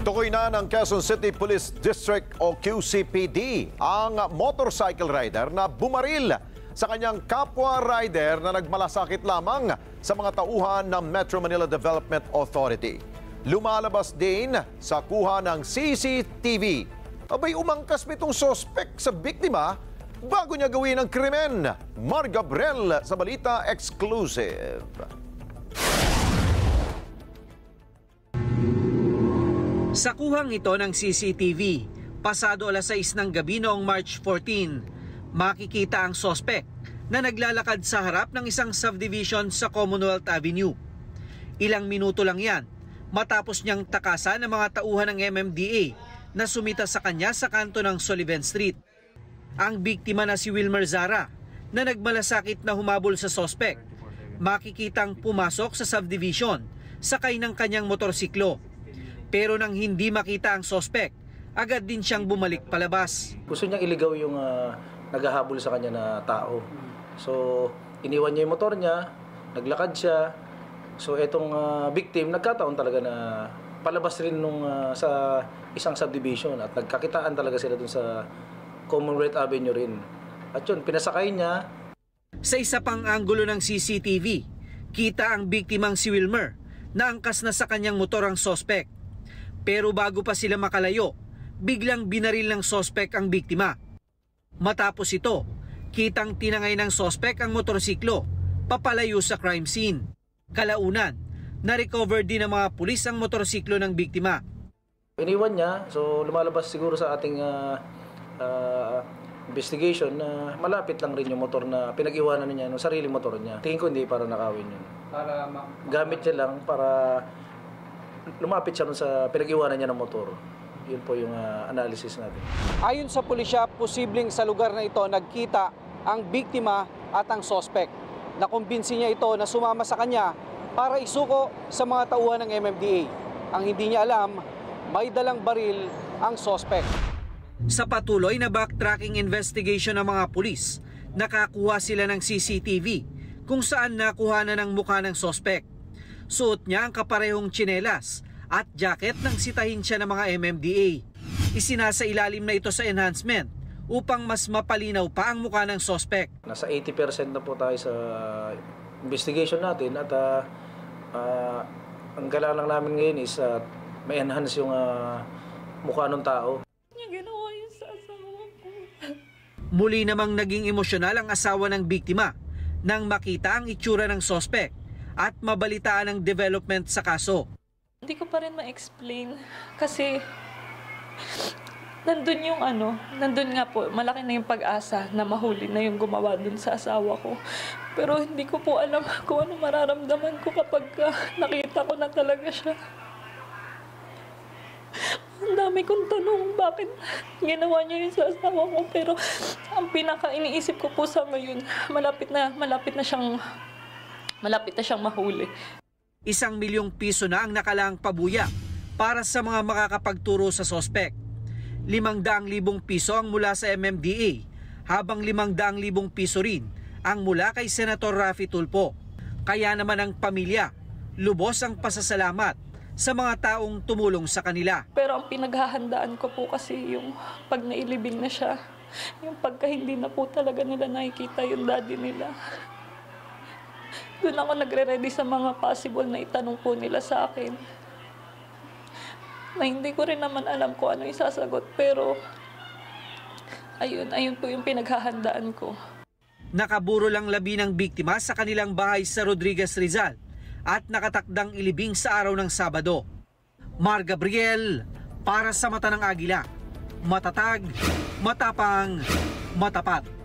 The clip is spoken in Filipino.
Tukoy na ng Quezon City Police District o QCPD ang motorcycle rider na bumaril sa kanyang kapwa rider na nagmalasakit lamang sa mga tauhan ng Metro Manila Development Authority. Lumalabas din sa kuha ng CCTV. Abay, umangkas nitong sospek sa biktima bago niya gawin ang krimen. Mar Gabriel sa Balita Exclusive. Sa kuhang ito ng CCTV, pasado alas 6 ng gabi noong March 14, makikita ang sospek na naglalakad sa harap ng isang subdivision sa Commonwealth Avenue. Ilang minuto lang yan, matapos niyang takasan ng mga tauhan ng MMDA na sumita sa kanya sa kanto ng Sullivan Street. Ang biktima na si Wilmer Zara na nagmalasakit na humabol sa sospek, makikitang pumasok sa subdivision sakay ng kanyang motorsiklo. Pero nang hindi makita ang sospek, agad din siyang bumalik palabas. Gusto niyang iligaw yung naghahabol sa kanya na tao. So, iniwan niya yung motor niya, naglakad siya. So, etong victim, nagkataon talaga na palabas rin sa isang subdivision at nagkakitaan talaga sila dun sa Commonwealth Avenue rin. At yun, pinasakay niya. Sa isa pang anggulo ng CCTV, kita ang biktimang si Wilmer na angkas na sa kanyang motor ang sospek. Pero bago pa sila makalayo, biglang binaril ng sospek ang biktima. Matapos ito, kitang tinangay ng sospek ang motorsiklo papalayo sa crime scene. Kalaunan, na-recover din ng mga pulis ang motorsiklo ng biktima. Iniwan niya, so lumalabas siguro sa ating investigation na malapit lang rin yung motor na pinag-iwanan niya, yung sariling motor niya. Tingin ko hindi para nakawin yun. Gamit niya lang para lumapit siya sa pinag-iwanan niya ng motor. Yun po yung analysis natin. Ayon sa pulisya, posibleng sa lugar na ito nagkita ang biktima at ang sospek. Nakumbinsi niya ito na sumama sa kanya para isuko sa mga tauhan ng MMDA. Ang hindi niya alam, may dalang baril ang sospek. Sa patuloy na backtracking investigation ng mga pulis, nakakuha sila ng CCTV kung saan nakuha na ng mukha ng sospek. Suot niya ang kaparehong tsinelas at jacket nang sitahin siya ng mga MMDA. Isinasa ilalim na ito sa enhancement upang mas mapalinaw pa ang mukha ng sospek. Nasa 80% na po tayo sa investigation natin at ang gala lang namin ngayon is may enhance yung mukha ng tao. Ginawa yun sa asawa ko. Muli namang naging emosyonal ang asawa ng biktima nang makita ang itsura ng sospek at mabalitaan ang development sa kaso. Hindi ko pa rin ma-explain kasi nandun nga po, malaki na yung pag-asa na mahuli na yung gumawa dun sa asawa ko. Pero hindi ko po alam kung ano mararamdaman ko kapag nakita ko na talaga siya. Ang dami kong tanong bakit ginawa niya yun sa asawa ko. Pero ang pinaka-iniisip ko po sa ngayon, malapit na siyang mahuli. 1 milyong piso na ang nakalaang pabuya para sa mga makakapagturo sa sospek. 500,000 piso ang mula sa MMDA, habang 500,000 piso rin ang mula kay Senator Raffy Tulfo. Kaya naman ang pamilya, lubos ang pasasalamat sa mga taong tumulong sa kanila. Pero ang pinaghahandaan ko po kasi yung pag nailibing na siya, yung pagka hindi na po talaga nila nakikita yung daddy nila. Doon ako nagre-ready sa mga possible na itanong po nila sa akin. Na hindi ko rin naman alam kung ano yung sasagot, pero ayun po yung pinaghahandaan ko. Nakaburo lang labi ng biktima sa kanilang bahay sa Rodriguez, Rizal at nakatakdang ilibing sa araw ng Sabado. Mar Gabriel, para sa Mata ng Agila. Matatag, matapang, matapat.